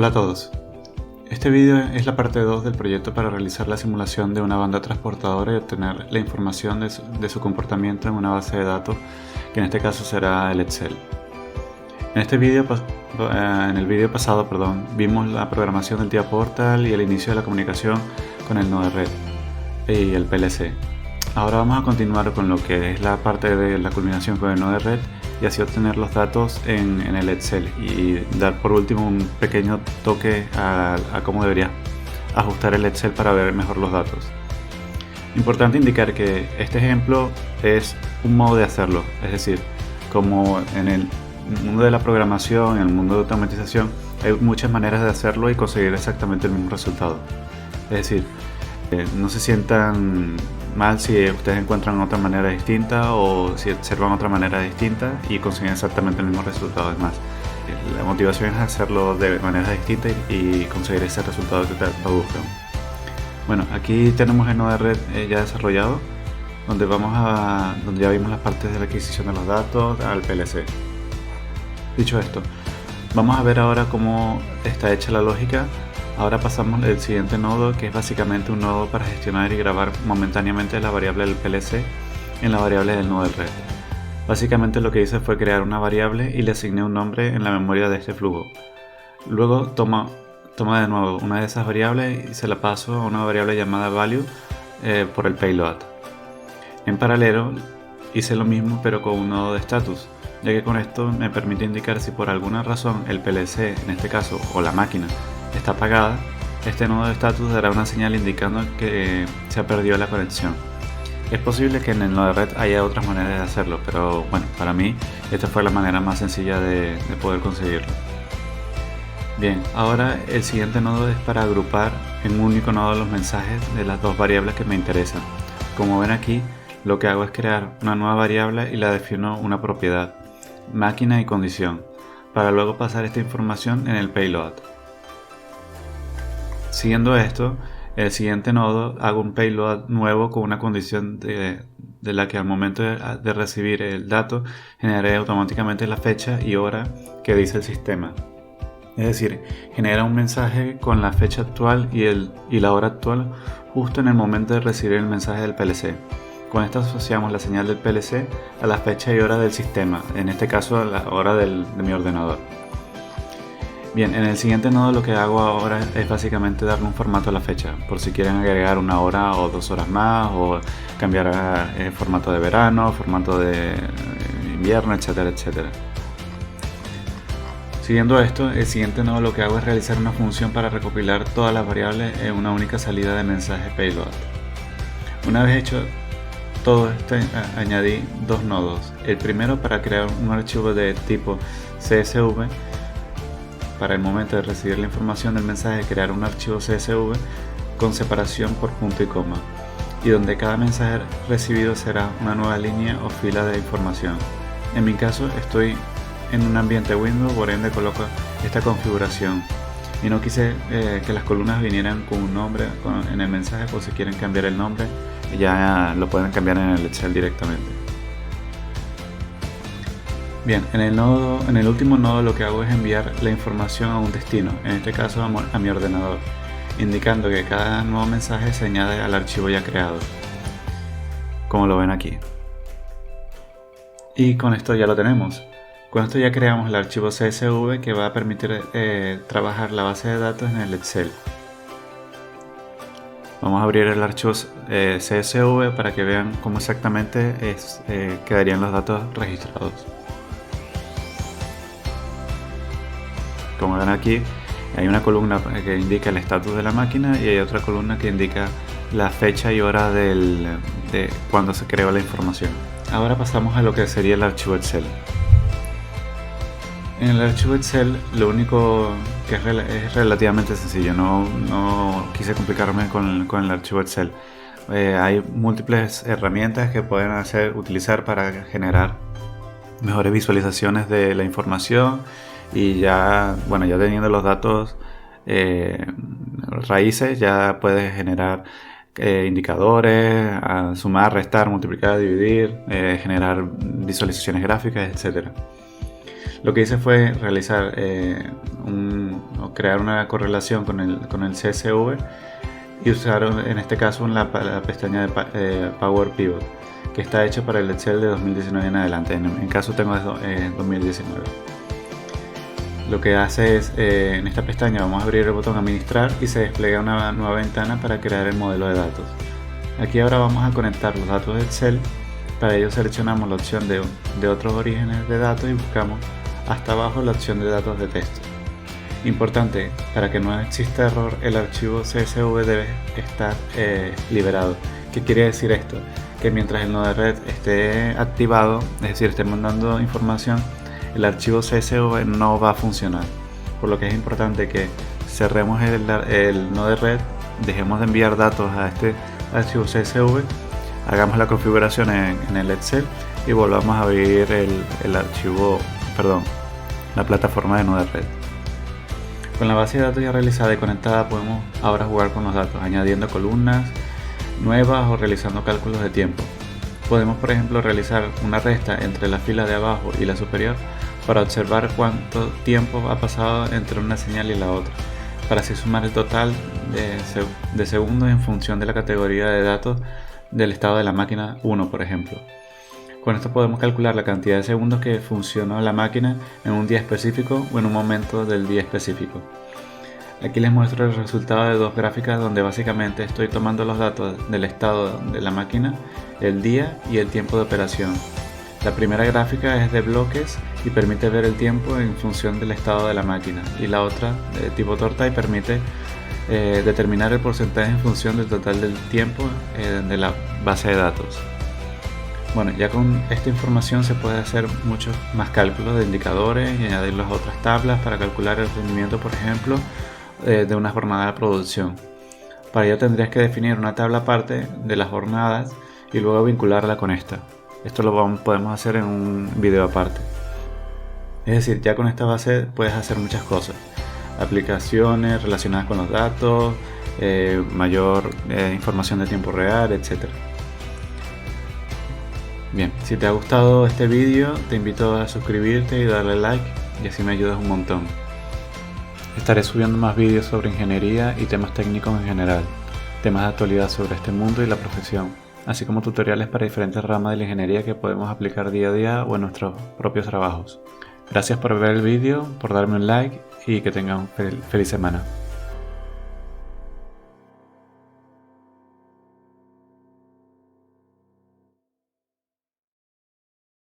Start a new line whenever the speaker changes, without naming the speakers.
Hola a todos. Este vídeo es la parte 2 del proyecto para realizar la simulación de una banda transportadora y obtener la información de su comportamiento en una base de datos, que en este caso será el Excel. En el vídeo pasado, vimos la programación del TIA Portal y el inicio de la comunicación con el Node-RED y el PLC. Ahora vamos a continuar con lo que es la parte de la culminación con el Node-RED y así obtener los datos en el Excel y dar por último un pequeño toque a cómo debería ajustar el Excel para ver mejor los datos. Importante indicar que este ejemplo es un modo de hacerlo, es decir, como en el mundo de la programación, en el mundo de automatización, hay muchas maneras de hacerlo y conseguir exactamente el mismo resultado. Es decir, no se sientan mal si ustedes encuentran otra manera distinta o si observan otra manera distinta y consiguen exactamente el mismo resultado. Además, la motivación es hacerlo de manera distinta y conseguir ese resultado que buscan. Bueno, aquí tenemos el Node-RED ya desarrollado, donde ya vimos las partes de la adquisición de los datos al PLC. Dicho esto, vamos a ver ahora cómo está hecha la lógica. Ahora pasamos al siguiente nodo, que es básicamente un nodo para gestionar y grabar momentáneamente la variable del PLC en la variable del Node-RED. Básicamente lo que hice fue crear una variable y le asigné un nombre en la memoria de este flujo. Luego toma de nuevo una de esas variables y se la paso a una variable llamada value por el payload. En paralelo hice lo mismo pero con un nodo de status, ya que con esto me permite indicar si por alguna razón el PLC, en este caso, o la máquina, está apagada. Este nodo de status dará una señal indicando que se ha perdido la conexión. Es posible que en el Node-RED haya otras maneras de hacerlo, pero bueno, para mí esta fue la manera más sencilla de poder conseguirlo. Bien, ahora el siguiente nodo es para agrupar en un único nodo los mensajes de las dos variables que me interesan. Como ven aquí, lo que hago es crear una nueva variable y la defino una propiedad, máquina y condición, para luego pasar esta información en el payload. Siguiendo esto, el siguiente nodo hago un payload nuevo con una condición de la que al momento de recibir el dato generaré automáticamente la fecha y hora que dice el sistema. Es decir, genera un mensaje con la fecha actual y la hora actual justo en el momento de recibir el mensaje del PLC. Con esto asociamos la señal del PLC a la fecha y hora del sistema, en este caso a la hora de mi ordenador. Bien, en el siguiente nodo lo que hago ahora es básicamente darle un formato a la fecha, por si quieren agregar una hora o 2 horas más, o cambiar a formato de verano, formato de invierno, etcétera, etcétera. Siguiendo esto, el siguiente nodo lo que hago es realizar una función para recopilar todas las variables en una única salida de mensaje payload. Una vez hecho todo esto, añadí dos nodos. El primero para crear un archivo de tipo CSV, para el momento de recibir la información del mensaje crear un archivo CSV con separación por punto y coma, y donde cada mensaje recibido será una nueva línea o fila de información. En mi caso estoy en un ambiente Windows, por ende coloco esta configuración y no quise que las columnas vinieran con un nombre en el mensaje, por si quieren cambiar el nombre ya lo pueden cambiar en el Excel directamente. Bien, en el último nodo lo que hago es enviar la información a un destino, en este caso a mi ordenador, indicando que cada nuevo mensaje se añade al archivo ya creado, como lo ven aquí. Y con esto ya lo tenemos. Con esto ya creamos el archivo CSV que va a permitir trabajar la base de datos en el Excel. Vamos a abrir el archivo CSV para que vean cómo exactamente quedarían los datos registrados. Como ven aquí, hay una columna que indica el estatus de la máquina y hay otra columna que indica la fecha y hora de cuando se creó la información. Ahora pasamos a lo que sería el archivo Excel. En el archivo Excel lo único que es relativamente sencillo, no quise complicarme con el archivo Excel. Hay múltiples herramientas que pueden utilizar para generar mejores visualizaciones de la información. Y ya teniendo los datos raíces, ya puedes generar indicadores, sumar, restar, multiplicar, dividir, generar visualizaciones gráficas, etc. Lo que hice fue realizar o crear una correlación con el CSV y usar en este caso la pestaña de Power Pivot, que está hecho para el Excel de 2019 en adelante. En caso tengo 2019. Lo que hace es, en esta pestaña vamos a abrir el botón administrar y se despliega una nueva ventana para crear el modelo de datos. Aquí ahora vamos a conectar los datos de Excel. Para ello seleccionamos la opción de otros orígenes de datos y buscamos hasta abajo la opción de datos de texto. Importante, para que no exista error, el archivo CSV debe estar liberado. ¿Qué quiere decir esto? Que mientras el Node-RED esté activado, es decir, esté mandando información, el archivo CSV no va a funcionar. Por lo que es importante que cerremos el Node-RED, dejemos de enviar datos a este archivo CSV, hagamos la configuración en el Excel y volvamos a abrir la plataforma de Node-RED. Con la base de datos ya realizada y conectada, podemos ahora jugar con los datos, añadiendo columnas nuevas o realizando cálculos de tiempo. Podemos, por ejemplo, realizar una resta entre la fila de abajo y la superior para observar cuánto tiempo ha pasado entre una señal y la otra, para así sumar el total de segundos en función de la categoría de datos del estado de la máquina 1, por ejemplo. Con esto podemos calcular la cantidad de segundos que funcionó la máquina en un día específico o en un momento del día específico. Aquí les muestro el resultado de dos gráficas donde básicamente estoy tomando los datos del estado de la máquina, el día y el tiempo de operación. La primera gráfica es de bloques y permite ver el tiempo en función del estado de la máquina, y la otra, de tipo torta, y permite determinar el porcentaje en función del total del tiempo de la base de datos. Bueno, ya con esta información se puede hacer muchos más cálculos de indicadores y añadirlos a otras tablas para calcular el rendimiento, por ejemplo, de una jornada de producción. Para ello tendrías que definir una tabla aparte de las jornadas y luego vincularla con esta. Esto lo podemos hacer en un video aparte. Es decir, ya con esta base puedes hacer muchas cosas. Aplicaciones relacionadas con los datos, mayor información de tiempo real, etc. Bien, si te ha gustado este vídeo, te invito a suscribirte y darle like, y así me ayudas un montón. Estaré subiendo más vídeos sobre ingeniería y temas técnicos en general, temas de actualidad sobre este mundo y la profesión, así como tutoriales para diferentes ramas de la ingeniería que podemos aplicar día a día o en nuestros propios trabajos. Gracias por ver el vídeo, por darme un like y que tengan feliz semana.